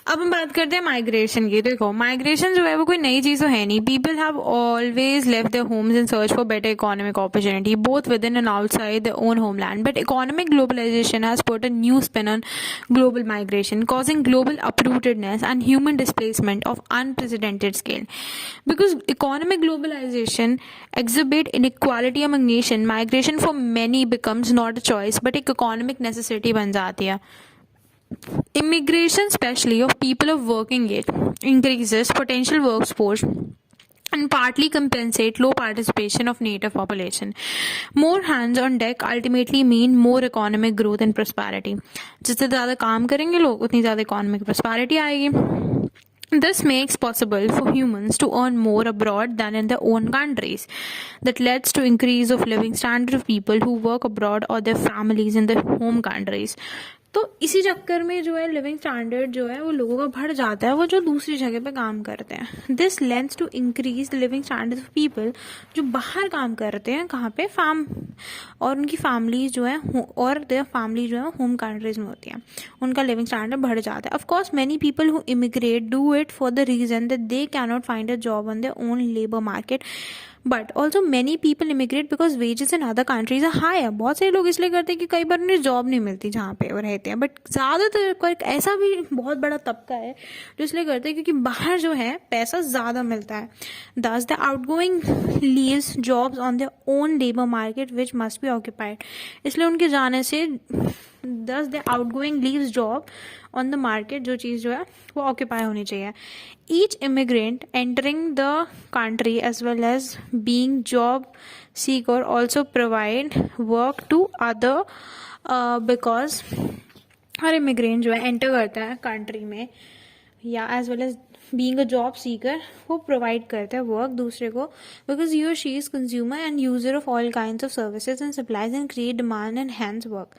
अब हम बात करते हैं माइग्रेशन की। देखो, माइग्रेशन जो है वो कोई नई चीज तो है नहीं। People have always left their homes in search for better economic opportunity both with in and outside their own homeland, but economic globalisation has put a new spin on global migration, causing global uprootedness and human displacement of unprecedented scale. Because economic globalization exhibit inequality among nations, migration for many becomes not a choice but एक economic necessity बन जाती है. Immigration, especially of people of working age, increases potential workforce and partly compensate low participation of native population. More hands on deck ultimately mean more economic growth and prosperity. जितने ज़्यादा काम करेंगे लोग उतनी ज़्यादा economic prosperity आएगी. This makes possible for humans to earn more abroad than in their own countries. That leads to increase of living standard of people who work abroad or their families in their home countries. तो इसी चक्कर में जो है living standard जो है वो लोगों का बढ़ जाता है, वो जो दूसरी जगह पे काम करते हैं. This lends to increase the living standard of people जो बाहर काम करते हैं, कहाँ पे, फार्म, और उनकी फैमिलीज जो है और देयर फैमिली जो है होम कंट्रीज में होती है, उनका लिविंग स्टैंडर्ड बढ़ जाता है. Of course many people who immigrate do it for the reason that they can not find a job on their own labour market, but also many people immigrate because wages in other countries are higher. बहुत सारे लोग इसलिए करते हैं कि कई बार उन्हें job नहीं मिलती जहाँ पे वो रहते हैं, बट ज़्यादातर ऐसा भी बहुत बड़ा तबका है जो इसलिए करते हैं क्योंकि बाहर जो है पैसा ज़्यादा मिलता है. Thus the outgoing leaves jobs on the own labour market which must be occupied. इसलिए उनके जाने से thus the outgoing leaves job on the market, जो चीज़ जो है वो ऑक्यूपाई होनी चाहिए. Each immigrant entering the country as well as being job seeker also provide work to other, because हर इमिग्रेंट जो है एंटर करता है कंट्री में या as well as being a job seeker, वो प्रोवाइड करता है वर्क दूसरे को, बिकॉज ही और she is consumer and user of all kind of services and supplies and create demand and hence work.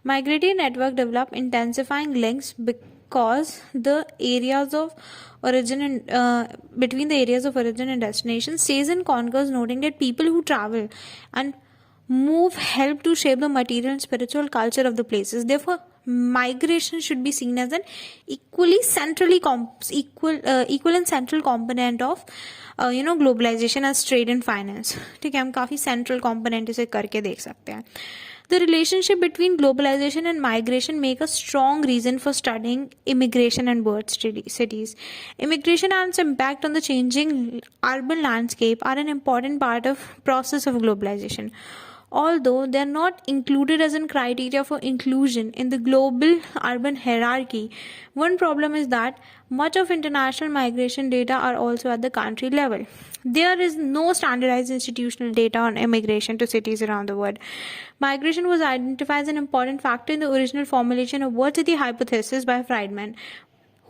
Migratory network develop intensifying links because the areas of origin and between the areas of origin and destination. Says and conquers, noting that people who travel and move help to shape the material and spiritual culture of the places. Therefore, migration should be seen as an equal and central component of globalization as trade and finance. ठीक है, हम काफी central component इसे करके देख सकते हैं. The relationship between globalization and migration make a strong reason for studying immigration and birth cities. Immigration and its impact on the changing urban landscape are an important part of process of globalization. Although they are not included as a criteria for inclusion in the global urban hierarchy, one problem is that much of international migration data are also at the country level. There is no standardized institutional data on immigration to cities around the world. Migration was identified as an important factor in the original formulation of world city hypothesis by Friedman,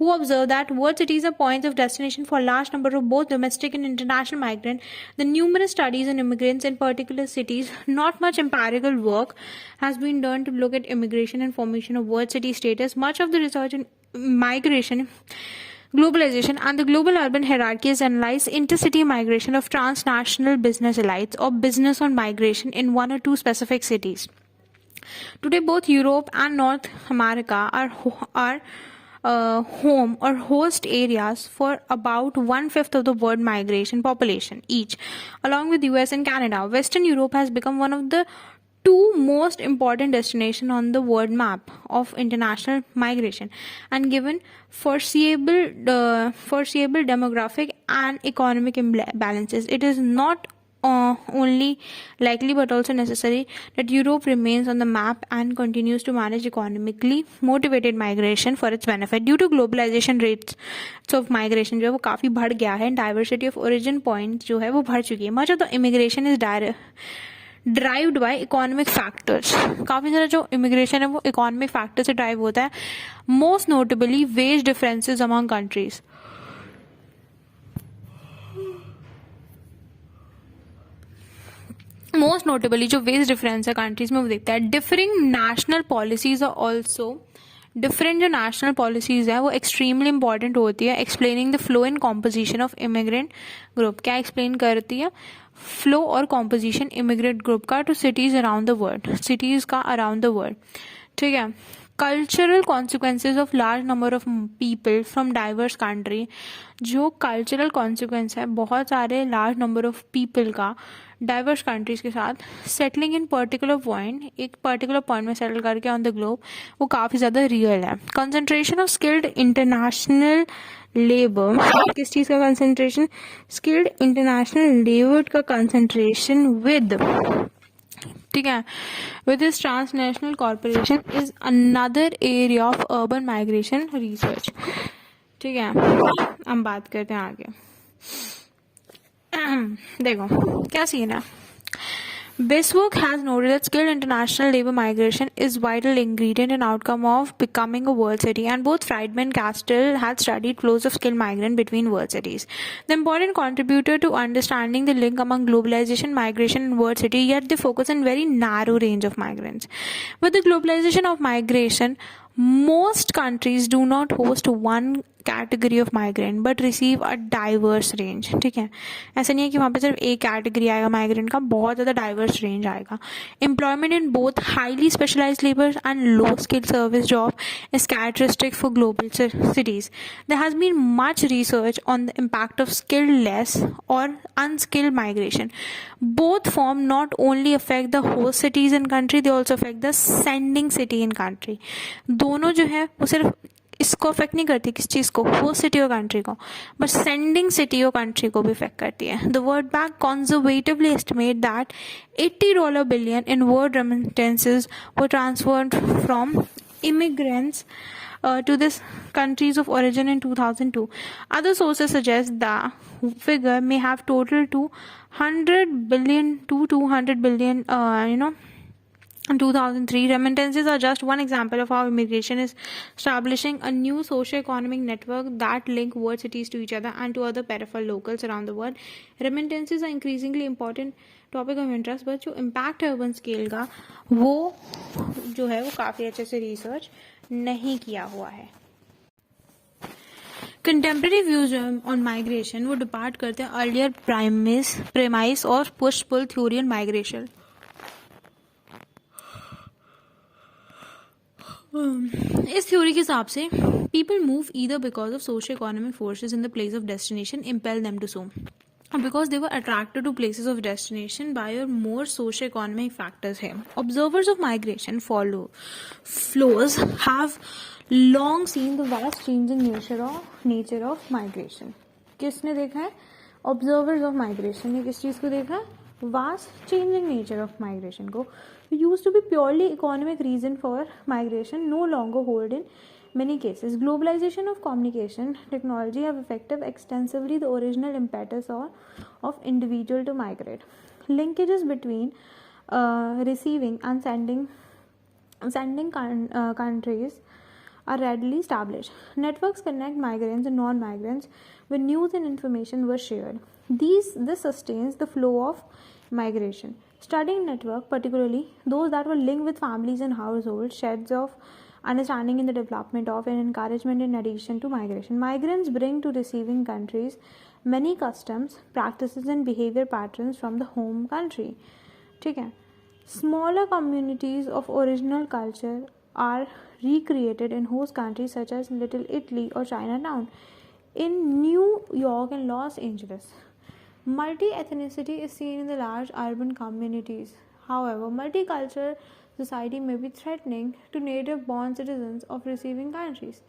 who observed that world cities are points of destination for a large number of both domestic and international migrants. The numerous studies on immigrants in particular cities, not much empirical work has been done to look at immigration and formation of world city status. Much of the research in migration, globalization, and the global urban hierarchy is analyzed intercity migration of transnational business elites or business on migration in one or two specific cities. Today, both Europe and North America are home or host areas for about 1/5 of the world migration population each, along with US and Canada. Western Europe has become one of the two most important destinations on the world map of international migration, and given foreseeable demographic and economic imbalances, it is not only likely but also necessary that Europe remains on the map and continues to manage economically motivated migration for its benefit. Due to globalization, rates of migration जो है वो काफ़ी बढ़ गया है, diversity of origin points जो है वो बढ़ चुकी है. Much of the immigration is derived by economic factors. काफ़ी सारा जो immigration है वो economic factor से drive होता है. Most notably, wage differences among countries. Most notably जो वेज डिफरेंस है कंट्रीज में वो देखता है. Differing national policies are also, different जो नेशनल पॉलिसीज है वो एक्सट्रीमली इंपॉर्टेंट होती है explaining the flow and composition of immigrant group. क्या एक्सप्लेन करती है? फ्लो और कॉम्पोजिशन इमिग्रेंट ग्रुप का to cities around the world, cities का अराउंड द वर्ल्ड. ठीक है, cultural consequences of large number of people from diverse country. जो cultural consequence है बहुत सारे large number of people का diverse countries के साथ settling in particular point, एक particular point में settle करके on the globe, वो काफ़ी ज़्यादा real है. Concentration of skilled international labor, किस चीज़ का concentration? Skilled international labor का concentration with, ठीक है, with this transnational corporation is another area of urban migration research. ठीक है, हम बात करते हैं आगे. देखो क्या सीन है. This work has noted that skilled international labor migration is vital ingredient and outcome of becoming a world city, and both Friedman and Castell had studied flows of skilled migrant between world cities. The important contributor to understanding the link among globalization, migration, and world city, yet they focus on very narrow range of migrants. With the globalization of migration, most countries do not host one category of migrant but receive a diverse range. ठीक है, ऐसा नहीं है कि वहाँ पे सिर्फ एक कैटेगरी आएगा माइग्रेंट का, बहुत ज़्यादा डाइवर्स रेंज आएगा. Employment in both highly specialised labour and low skill service job is characteristic for global cities. There has been much research on the impact of skilled less or unskilled migration. Both form not only affect the host cities in country, they also affect the sending city in country. दोनों जो है वो सिर्फ इसको affect नहीं करती, किस चीज़ को, होस्ट सिटी और कंट्री को, बट सेंडिंग सिटी और कंट्री को भी अफेक्ट करती है. The world bank conservatively estimate that $80 billion in world remittances were transferred from immigrants to this countries of origin in 2002. Other sources suggest the figure may have totaled to 100 billion to 200 billion, in 2003. Remittances are just one example of how immigration is establishing a new socio-economic network that link world cities to each other and to other peripheral locals around the world. Remittances are increasingly important topic of interest, but जो impact है urban scale का वो जो है वो काफ़ी अच्छे से research नहीं किया हुआ है. Contemporary views on migration वो depart करते हैं earlier premise और push-pull theory on migration. इस थ्योरी के हिसाब से people move either because of socio-economic forces in the place of destination impel them to so, because they were attracted to places of destination by or more socio-economic factors है. Observers of migration flows have long seen the vast changing nature of migration. किसने देखा है? Observers of migration ने किस चीज़ को देखा है? Vast changing nature of migration को. Used to be purely economic reason for migration no longer hold in many cases. Globalization of communication technology have affected extensively the original impetus of individual to migrate. Linkages between receiving and sending countries are readily established. Networks connect migrants and non-migrants when news and information were shared. This sustains the flow of migration. Studying network, particularly those that were linked with families and households, sheds of understanding in the development of and encouragement in addition to migration. Migrants bring to receiving countries many customs, practices and behavior patterns from the home country. ठीक है. Smaller communities of original culture are recreated in host countries such as Little Italy or Chinatown. In New York and Los Angeles, multi-ethnicity is seen in the large urban communities. However, multicultural society may be threatening to native-born citizens of receiving countries.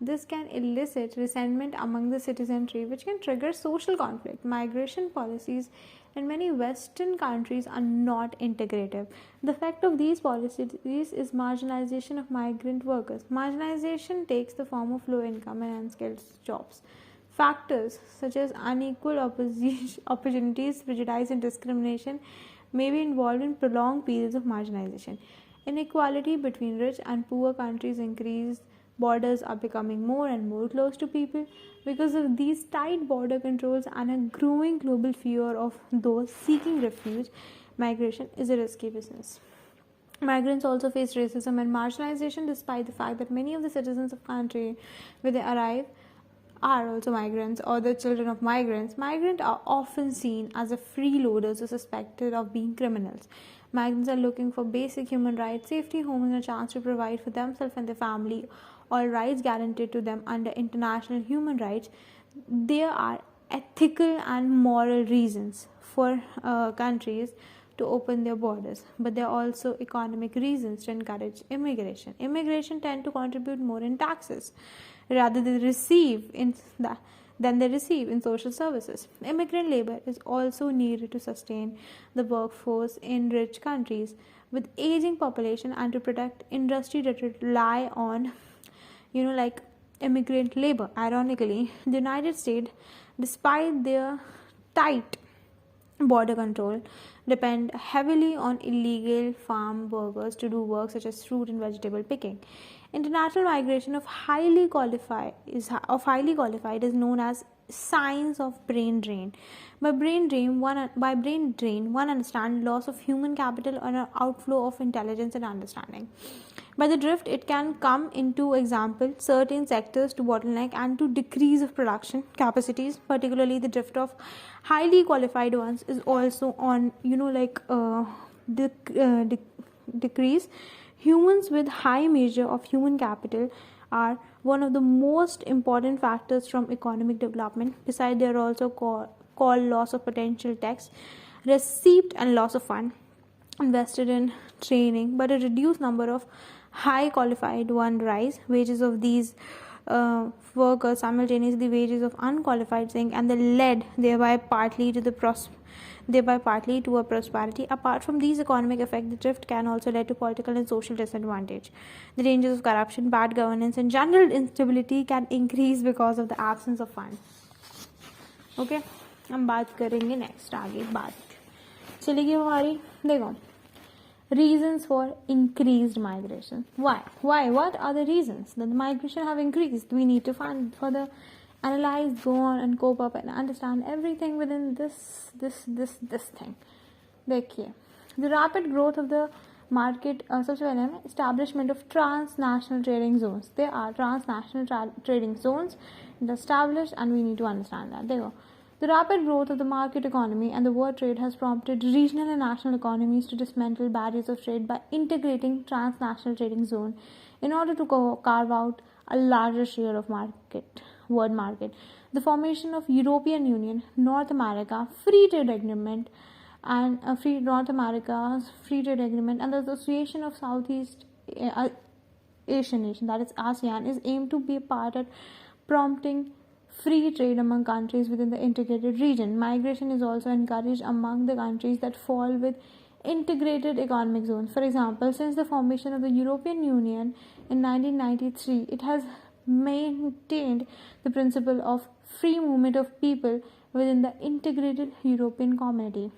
This can elicit resentment among the citizenry, which can trigger social conflict. Migration policies in many Western countries are not integrative. The effect of these policies is marginalization of migrant workers. Marginalization takes the form of low income and unskilled jobs. Factors such as unequal opportunities, prejudice, and discrimination may be involved in prolonged periods of marginalization. Inequality between rich and poor countries increase. Borders are becoming more and more close to people. Because of these tight border controls and a growing global fear of those seeking refuge, migration is a risky business. Migrants also face racism and marginalization despite the fact that many of the citizens of country where they arrive are also migrants or the children of migrants. Migrants are often seen as a freeloaders or suspected of being criminals. Migrants are looking for basic human rights, safety, home, and a chance to provide for themselves and their family, all rights guaranteed to them under international human rights. There are ethical and moral reasons for countries to open their borders, but there are also economic reasons to encourage immigration. Immigration tend to contribute more in taxes rather than than they receive in social services. Immigrant labor is also needed to sustain the workforce in rich countries with aging population and to protect industry that rely on like immigrant labor. Ironically, the United States, despite their tight border control, depend heavily on illegal farm workers to do work such as fruit and vegetable picking. International migration of highly qualified is known as signs of brain drain. By brain drain, one understands loss of human capital or an outflow of intelligence and understanding. By the drift, it can come into example certain sectors to bottleneck and to decrease of production capacities. Particularly, the drift of highly qualified ones is also on decrease. Humans with high measure of human capital are one of the most important factors from economic development. Besides, they are also called loss of potential tax, receipt and loss of fund invested in training, but a reduced number of high qualified one rise. Wages of these workers simultaneously wages of unqualified sink, and they led thereby partly to a prosperity. Apart from these economic effects, the drift can also lead to political and social disadvantage. The dangers of corruption, bad governance, and general instability can increase because of the absence of funds. Okay हम बात करेंगे next आगे बात चलेगी हमारी देखो reasons for increased migration. Why? What are the reasons that the migration have increased? We need to find further analyze, go on and cope up and understand everything within this thing. देखिए the rapid growth of the market सबसे पहले है establishment of transnational trading zones. There are transnational trading zones established and we need to understand that. देखो the rapid growth of the market economy and the world trade has prompted regional and national economies to dismantle barriers of trade by integrating transnational trading zone in order to carve out a larger share of world market. The formation of European Union, North America Free Trade Agreement and North America's Free Trade Agreement and the Association of Southeast Asian Nation, that is ASEAN, is aimed to be a part at prompting free trade among countries within the integrated region. Migration is also encouraged among the countries that fall with integrated economic zones. For example, since the formation of the European Union in 1993, it has maintained the principle of free movement of people within the integrated European community.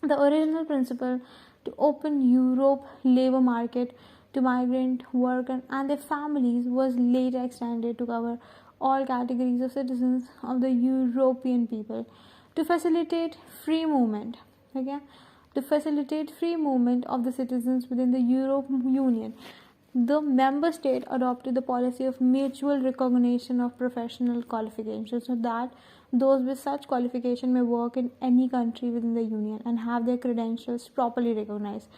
The original principle to open Europe labor market to migrant workers and their families was later extended to cover all categories of citizens of the European people to facilitate free movement. Okay, to facilitate free movement of the citizens within the European Union, the member state adopted the policy of mutual recognition of professional qualifications so that those with such qualification may work in any country within the Union and have their credentials properly recognized.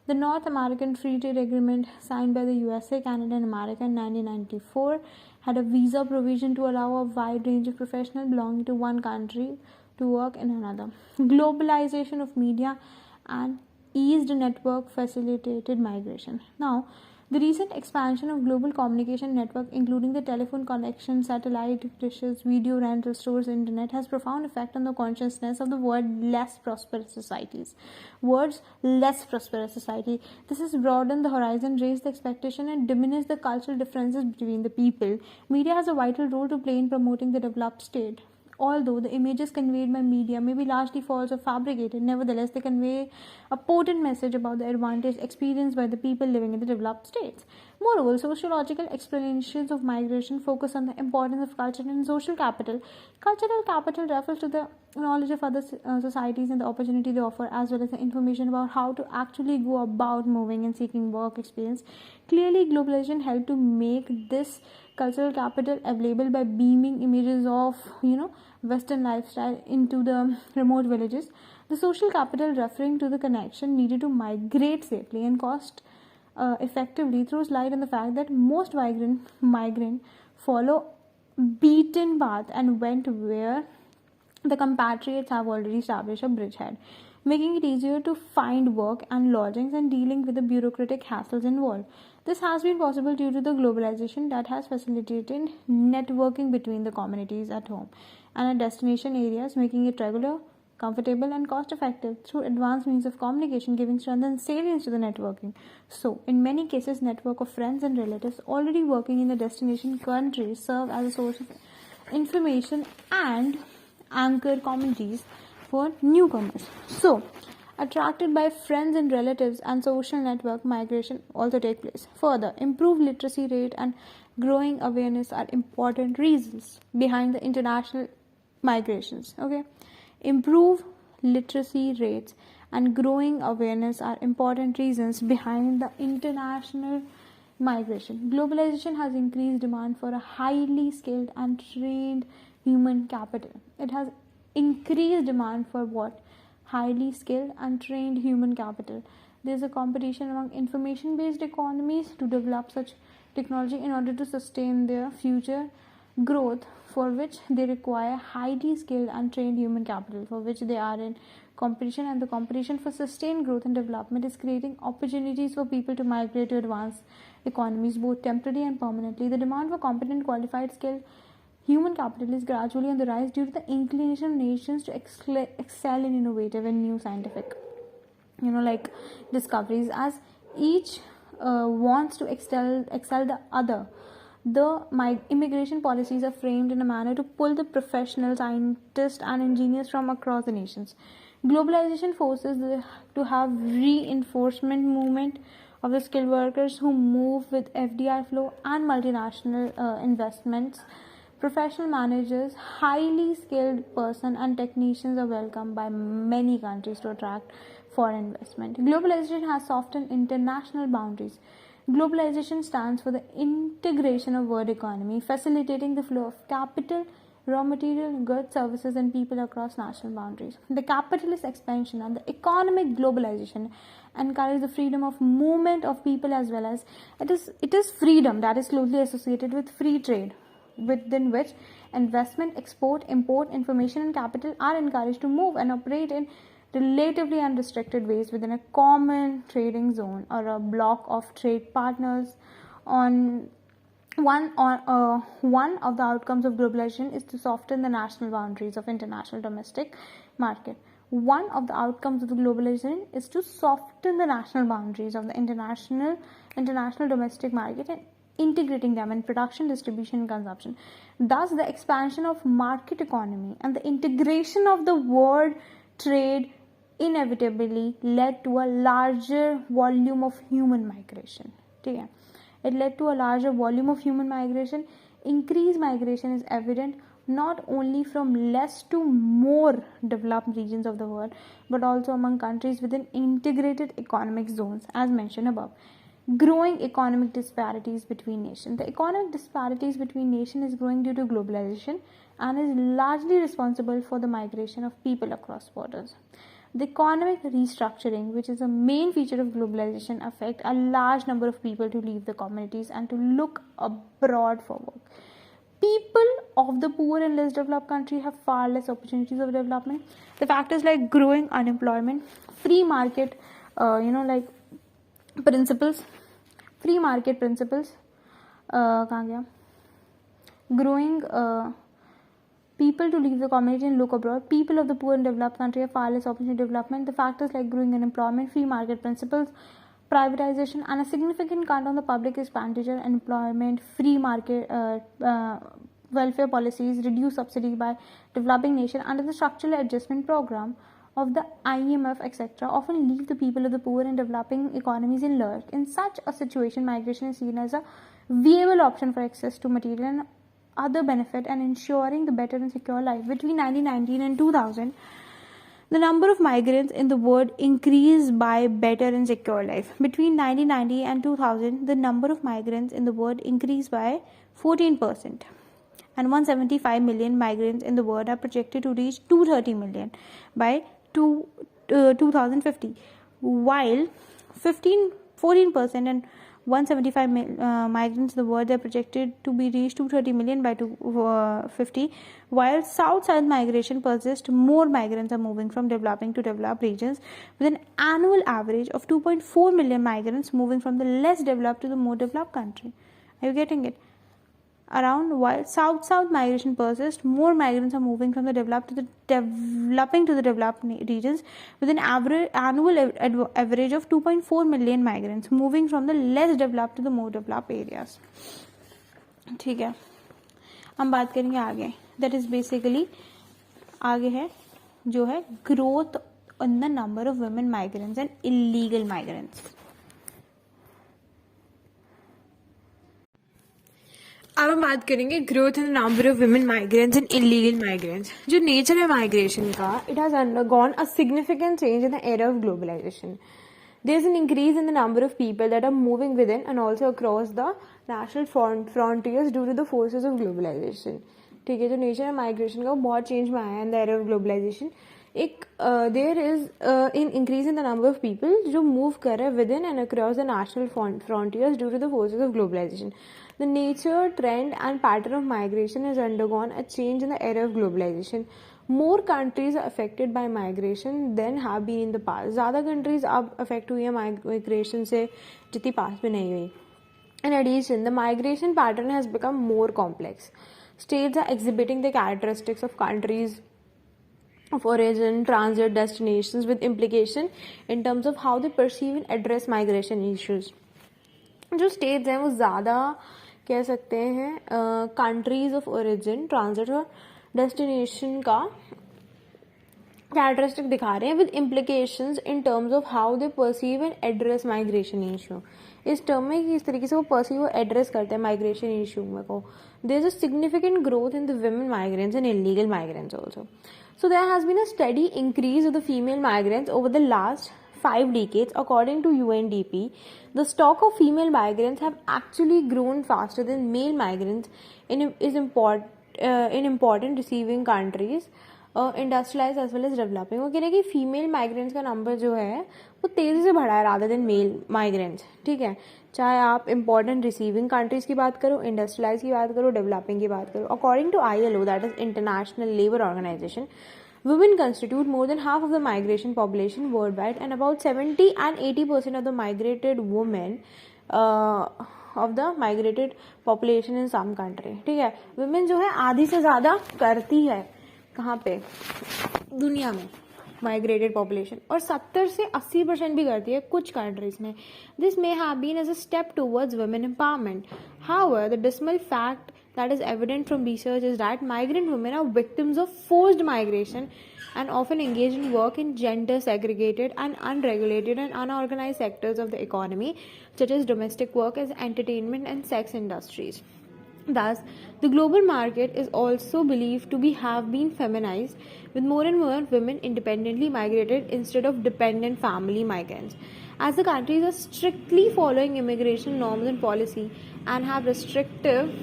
The North American Free Trade Agreement signed by the USA, Canada and America in 1994 had a visa provision to allow a wide range of professionals belonging to one country to work in another. Globalization of media and eased network facilitated migration. Now, the recent expansion of global communication network, including the telephone connection, satellite dishes, video rental stores, internet, has profound effect on the consciousness of the less prosperous societies. Less prosperous society. This has broadened the horizon, raised the expectation, and diminished the cultural differences between the people. Media has a vital role to play in promoting the developed state. Although the images conveyed by media may be largely false or fabricated, nevertheless they convey a potent message about the advantage experienced by the people living in the developed states. Moreover, sociological explanations of migration focus on the importance of culture and social capital. Cultural capital refers to the knowledge of other societies and the opportunity they offer, as well as the information about how to actually go about moving and seeking work experience. Clearly, globalization helped to make this cultural capital available by beaming images of Western lifestyle into the remote villages. The social capital, referring to the connection needed to migrate safely and cost effectively, throws light on the fact that most migrant follow beaten path and went where the compatriots have already established a bridgehead, making it easier to find work and lodgings and dealing with the bureaucratic hassles involved. This has been possible due to the globalization that has facilitated networking between the communities at home and at destination areas, making it regular, comfortable, and cost effective through advanced means of communication, giving strength and salience to the networking. So, in many cases, network of friends and relatives already working in the destination countries serve as a source of information and anchor communities for newcomers. So, attracted by friends and relatives and social network, migration also take place. Further, improved literacy rate and growing awareness are important reasons behind the international migrations. Okay, improve literacy rates and growing awareness are important reasons behind the international migration. Globalization has increased demand for a highly skilled and trained human capital. It has increased demand for what? Highly skilled and trained human capital. There is a competition among information based economies to develop such technology in order to sustain their future growth, for which they require highly skilled and trained human capital, for which they are in competition, and the competition for sustained growth and development is creating opportunities for people to migrate to advanced economies, both temporarily and permanently. The demand for competent, qualified, skilled human capital is gradually on the rise due to the inclination of nations to excel in innovative and new scientific discoveries, as each wants to excel the other. The immigration policies are framed in a manner to pull the professional scientists and engineers from across the nations. Globalization forces to have reinforcement movement of the skilled workers who move with FDI flow and multinational investments. Professional managers, highly skilled person and technicians are welcomed by many countries to attract foreign investment. Globalization has softened international boundaries. Globalization stands for the integration of world economy, facilitating the flow of capital, raw material, goods, services, and people across national boundaries. The capitalist expansion and the economic globalization encourage the freedom of movement of people, as well as it is freedom that is closely associated with free trade, within which investment, export, import, information, and capital are encouraged to move and operate in relatively unrestricted ways within a common trading zone or a block of trade partners. One of the outcomes of globalization is to soften the national boundaries of international domestic market. One of the outcomes of the globalization is to soften the national boundaries of the international domestic market and integrating them in production, distribution, and consumption. Thus, the expansion of market economy and the integration of the world trade inevitably led to a larger volume of human migration. Okay? It led to a larger volume of human migration. Increased migration is evident not only from less to more developed regions of the world, but also among countries within integrated economic zones, as mentioned above. Growing economic disparities between nations. The economic disparities between nations is growing due to globalization and is largely responsible for the migration of people across borders. The economic restructuring, which is a main feature of globalization, affect a large number of people to leave the communities and to look abroad for work. People of the poor and less developed country have far less opportunities of development. The factors like growing unemployment, free market, principles, free market principles, growing people to leave the community and look abroad. People of the poor and developed country have far less opportunity development. The factors like growing unemployment, free market principles, privatization, and a significant cut on the public expenditure, employment, free market welfare policies, reduce subsidy by developing nation under the structural adjustment program of the IMF, etc., often leave the people of the poor and developing economies in lurch. In such a situation, migration is seen as a viable option for access to material and other benefit and ensuring the better and secure life. Between 1919 and 2000, the number of migrants in the world increased by better and secure life. Between 1990 and 2000, the number of migrants in the world increased by 14%. And 175 million migrants in the world are projected to reach 230 million by 2050, while 14% and 175 migrants in the world are projected to be reached 230 million by 2050, while south-south migration persists. More migrants are moving from developing to developed regions, with an annual average of 2.4 million migrants moving from the less developed to the more developed country. Are you getting it? While south-south migration persists, more migrants are moving from the developed to the developing to the developed regions, with an annual average of 2.4 million migrants moving from the less developed to the more developed areas. ठीक है, हम बात करेंगे आगे. That is basically आगे है जो है growth in the number of women migrants and illegal migrants. अब हम बात करेंगे growth in number of women migrants and illegal migrants. जो नेचर है माइग्रेशन का, it has undergone a significant change in the era of globalisation. There is an increase in the number of people that are moving with in and also across the national frontiers due to the forces of globalisation. ठीक है, जो nature है migration का वो बहुत change में आया in the era of globalisation. एक there is in increase in the number of people जो मूव कर रहे हैं with in and across the national frontiers due to the forces of globalisation. The nature, trend and pattern of migration has undergone a change in the era of globalization. More countries are affected by migration than have been in the past. ज़्यादा countries अब affect हुई है migration से जितनी past में नहीं हुई. In addition, the migration pattern has become more complex. States are exhibiting the characteristics of countries of origin, transit, destinations, with implication in terms of how they perceive and address migration issues. जो states हैं वो ज़्यादा कह सकते हैं countries of origin, transit और destination का characteristic दिखा रहे हैं with implications in terms of how they perceive and address migration issue. इस टर्म में किस तरीके से वो परसीव और एड्रेस करते हैं माइग्रेशन इशू में को. There is a significant growth in the women migrants and illegal migrants also. So there has been a steady increase of the female migrants over the last 5 decades. According to UNDP, the stock of female migrants have actually grown faster than male migrants in important receiving countries, industrialized as well as developing. वो कह रहे हैं कि female migrants का number जो है वो तेज़ी से बढ़ा है रादर देन मेल माइग्रेंट्स. ठीक है, चाहे आप इंपॉर्टेंट रिसीविंग कंट्रीज की बात करो, इंडस्ट्रियलाइज की बात करो, डेवलपिंग की बात करो. According to ILO, that is International Labour Organization, women constitute more than half of the migration population worldwide, and about 70 and 80% of the migrated women of the migrated population in some country. ठीक है, women जो है आधी से ज़्यादा करती है कहाँ पे दुनिया में migrated population, और 70 से 80% भी करती है कुछ countries में. This may have been as a step towards women empowerment. However, the dismal fact that is evident from research is that migrant women are victims of forced migration and often engage in work in gender segregated and unregulated and unorganized sectors of the economy, such as domestic work, as entertainment and sex industries. Thus, the global market is also believed to have been feminized, with more and more women independently migrated instead of dependent family migrants. As the countries are strictly following immigration norms and policy and have restrictive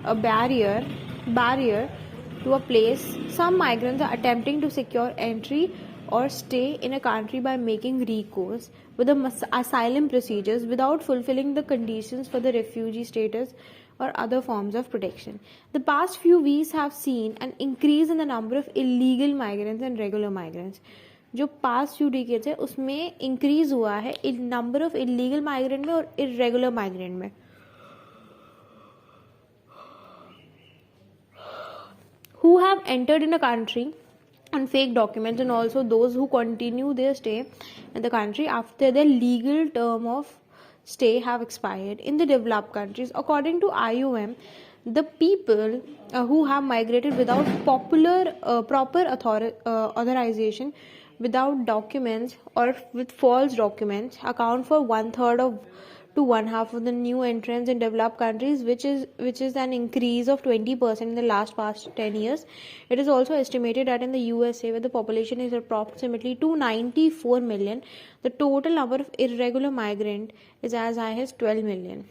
a barrier to a place, some migrants are attempting to secure entry or stay in a country by making recourse with the asylum procedures without fulfilling the conditions for the refugee status or other forms of protection. The past few weeks have seen an increase in the number of illegal migrants and regular migrants. जो past few decades है उसमें increase हुआ है number of illegal migrant में और irregular migrant में. Who have entered in a country on fake documents, and also those who continue their stay in the country after their legal term of stay have expired in the developed countries. According to IOM, the people who have migrated without proper authorization without documents or with false documents account for one third of to one half of the new entrants in developed countries, which is an increase of 20% in the past 10 years. It is also estimated that in the USA, where the population is approximately 294 million, the total number of irregular migrant is as high as 12 million.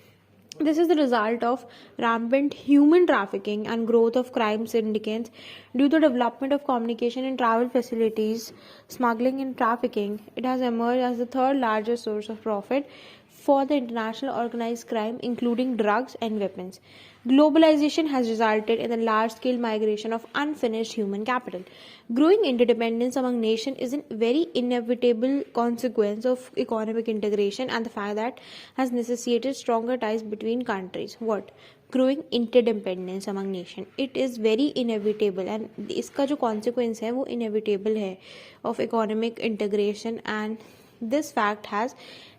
This is the result of rampant human trafficking and growth of crime syndicates due to development of communication and travel facilities, smuggling and trafficking. It has emerged as the third largest source of profit for the international organized crime, including drugs and weapons. Globalization has resulted in the large-scale migration of unfinished human capital. Growing interdependence among nations is a very inevitable consequence of economic integration and the fact that has necessitated stronger ties between countries. What? Growing interdependence among nation, it is very inevitable, and इसका जो consequence है वो inevitable है of economic integration, and this fact has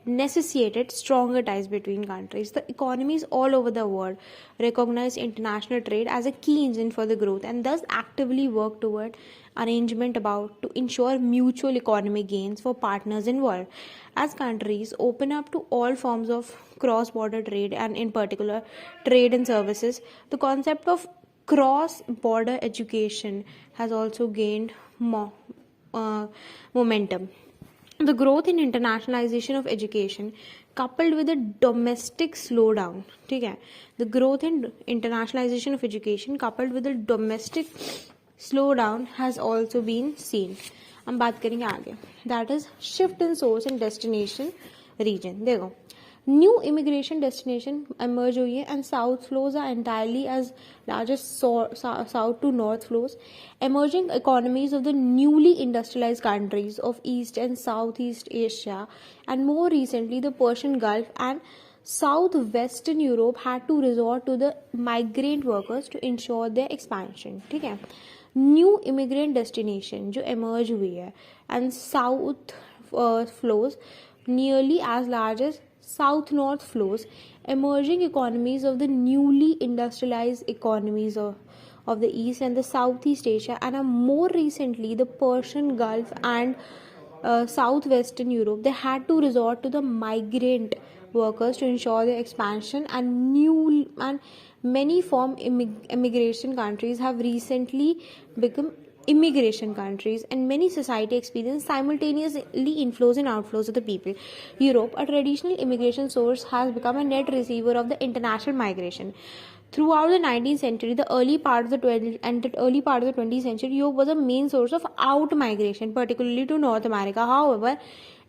necessitated stronger ties between countries. The economies all over the world recognize international trade as a key engine for the growth and thus actively work toward arrangement about to ensure mutual economic gains for partners involved. As countries open up to all forms of cross-border trade and in particular trade and services, the concept of cross-border education has also gained momentum. The growth in internationalization of education coupled with a domestic slowdown, ठीक है, the growth in internationalization of education coupled with a domestic slowdown has also been seen. हम बात करेंगे आगे, that is shift in source and destination region. देखो, new immigration destination emerge हुई है and south flows are entirely as large as south to north flows. Emerging economies of the newly industrialized countries of East and Southeast Asia and more recently the Persian Gulf and Southwestern Europe had to resort to the migrant workers to ensure their expansion. ठीक है, new immigrant destination जो emerge हुई है and south flows nearly as large as south north flows. Emerging economies of the newly industrialized economies of the East and the Southeast Asia and more recently the Persian Gulf and Southwestern Europe, they had to resort to the migrant workers to ensure their expansion, and many form immigration countries have recently become immigration countries, and many society experience simultaneously inflows and outflows of the people. Europe, a traditional immigration source, has become a net receiver of the international migration. Throughout the 19th century, the early part of the 20th century, Europe was a main source of out migration, particularly to North America. However,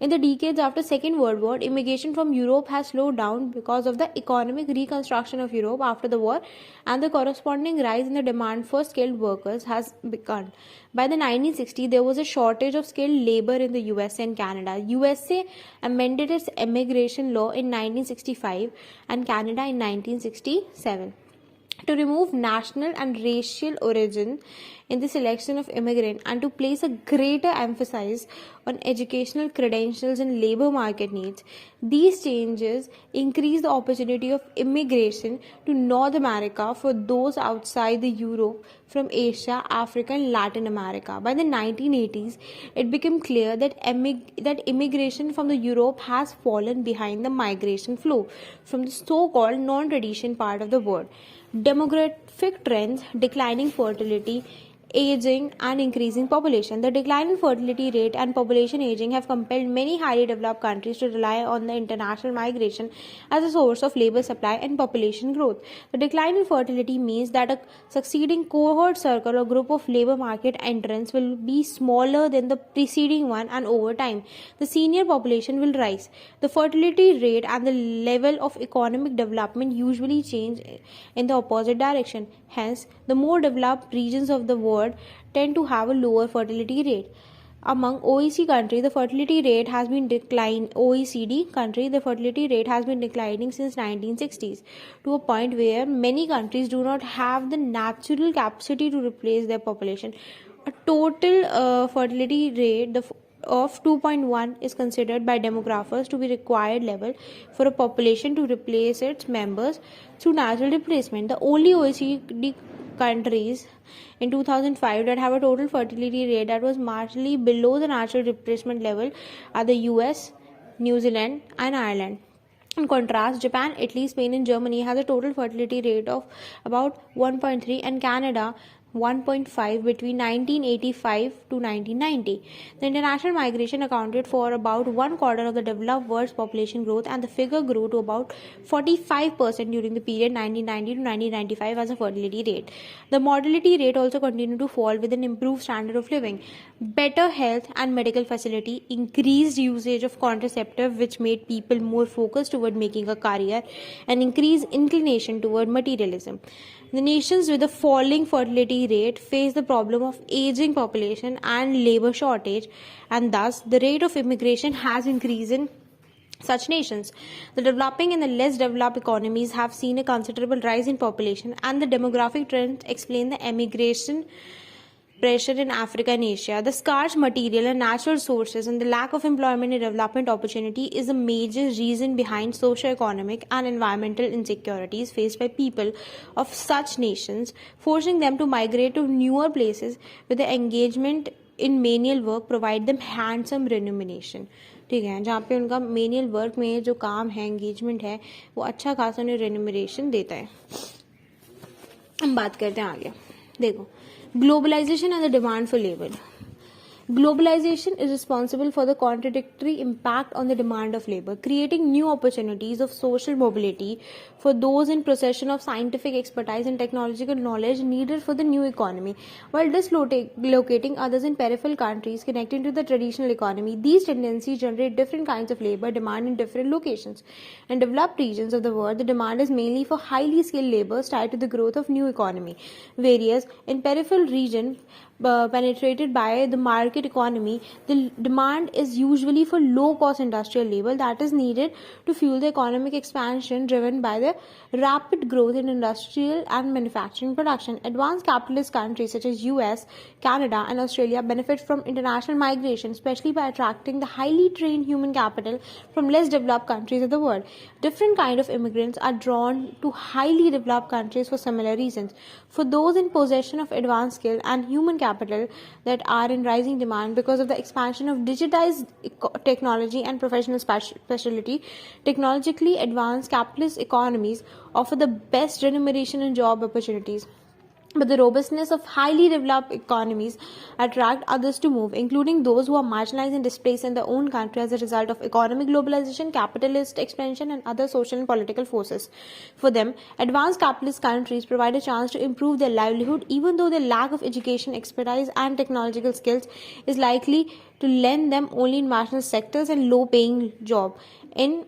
in the decades after Second World War, immigration from Europe has slowed down because of the economic reconstruction of Europe after the war, and the corresponding rise in the demand for skilled workers has begun. By the 1960s, there was a shortage of skilled labor in the USA and Canada. USA amended its immigration law in 1965 and Canada in 1967 to remove national and racial origin in the selection of immigrant and to place a greater emphasis on educational credentials and labor market needs. These changes increase the opportunity of immigration to North America for those outside the Europe from Asia, Africa and Latin America. By the 1980s, it became clear that immigration from the Europe has fallen behind the migration flow from the so-called non-tradition part of the world. Demographic trends, declining fertility, aging and increasing population. The decline in fertility rate and population aging have compelled many highly developed countries to rely on the international migration as a source of labor supply and population growth. The decline in fertility means that a succeeding cohort circle or group of labor market entrants will be smaller than the preceding one, and over time the senior population will rise. The fertility rate and the level of economic development usually change in the opposite direction. Hence, the more developed regions of the world tend to have a lower fertility rate. Among OECD countries, the fertility rate has been declining. The fertility rate has been declining since 1960s to a point where many countries do not have the natural capacity to replace their population. A total fertility rate of 2.1 is considered by demographers to be required level for a population to replace its members through natural replacement. The only OECD countries in 2005 that have a total fertility rate that was marginally below the natural replacement level are the US, New Zealand, and Ireland. In contrast, Japan, Italy, Spain, and Germany has a total fertility rate of about 1.3, and Canada 1.5 between 1985 to 1990. The international migration accounted for about one quarter of the developed world's population growth, and the figure grew to about 45% during the period 1990 to 1995 as a fertility rate. The mortality rate also continued to fall with an improved standard of living, better health and medical facility, increased usage of contraceptive which made people more focused toward making a career, and increased inclination toward materialism. The nations with a falling fertility rate face the problem of aging population and labor shortage, and thus the rate of immigration has increased in such nations. The developing and the less developed economies have seen a considerable rise in population, and the demographic trends explain the emigration pressure in Africa and Asia. The scarce material and natural resources and the lack of employment and development opportunity is a major reason behind socio-economic and environmental insecurities faced by people of such nations, forcing them to migrate to newer places with the engagement in menial work provide them handsome remuneration. ठीक है, जहाँ पे उनका menial work में जो काम है, engagement है, वो अच्छा खासा उन्हें रेन्यूमरेशन देता है. हम बात करते हैं आगे. देखो, globalization and the demand for labor. Globalization is responsible for the contradictory impact on the demand of labor, creating new opportunities of social mobility for those in possession of scientific expertise and technological knowledge needed for the new economy, while dislocating others in peripheral countries connecting to the traditional economy. These tendencies generate different kinds of labor demand in different locations. In developed regions of the world, the demand is mainly for highly skilled labor tied to the growth of new economy. Whereas in peripheral regions, penetrated by the market economy, the demand is usually for low-cost industrial labor that is needed to fuel the economic expansion driven by the rapid growth in industrial and manufacturing production. Advanced capitalist countries such as US, Canada, and Australia benefit from international migration, especially by attracting the highly trained human capital from less developed countries of the world. Different kinds of immigrants are drawn to highly developed countries for similar reasons. For those in possession of advanced skill and human capital that are in rising demand because of the expansion of digitized technology and professional specialty, technologically advanced capitalist economies offer the best remuneration and job opportunities. But the robustness of highly developed economies attract others to move, including those who are marginalized and displaced in their own country as a result of economic globalization, capitalist expansion, and other social and political forces. For them, advanced capitalist countries provide a chance to improve their livelihood, even though their lack of education, expertise, and technological skills is likely to lend them only in marginal sectors and low-paying jobs. In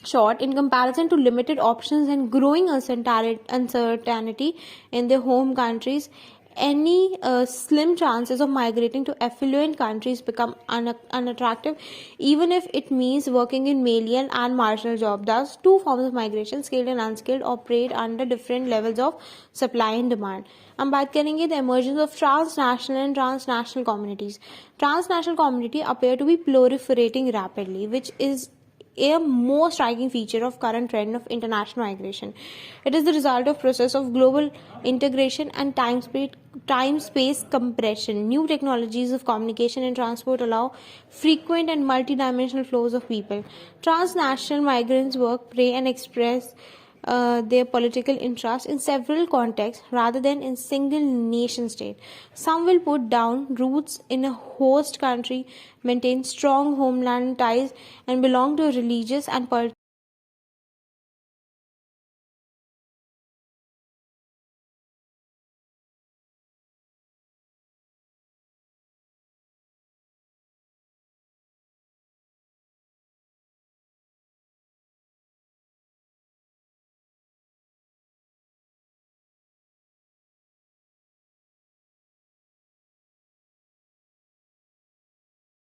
short, in comparison to limited options and growing uncertainty in their home countries, any slim chances of migrating to affluent countries become unattractive, even if it means working in menial and marginal jobs. Thus, two forms of migration, skilled and unskilled, operate under different levels of supply and demand. हम बात करेंगे the emergence of transnational and transnational communities. Transnational communities appear to be proliferating rapidly, which is a more striking feature of current trend of international migration. It is the result of process of global integration and time-space compression. New technologies of communication and transport allow frequent and multidimensional flows of people. Transnational migrants work, play, and express their political interests in several contexts rather than in single nation state. Some will put down roots in a host country, maintain strong homeland ties, and belong to a religious and political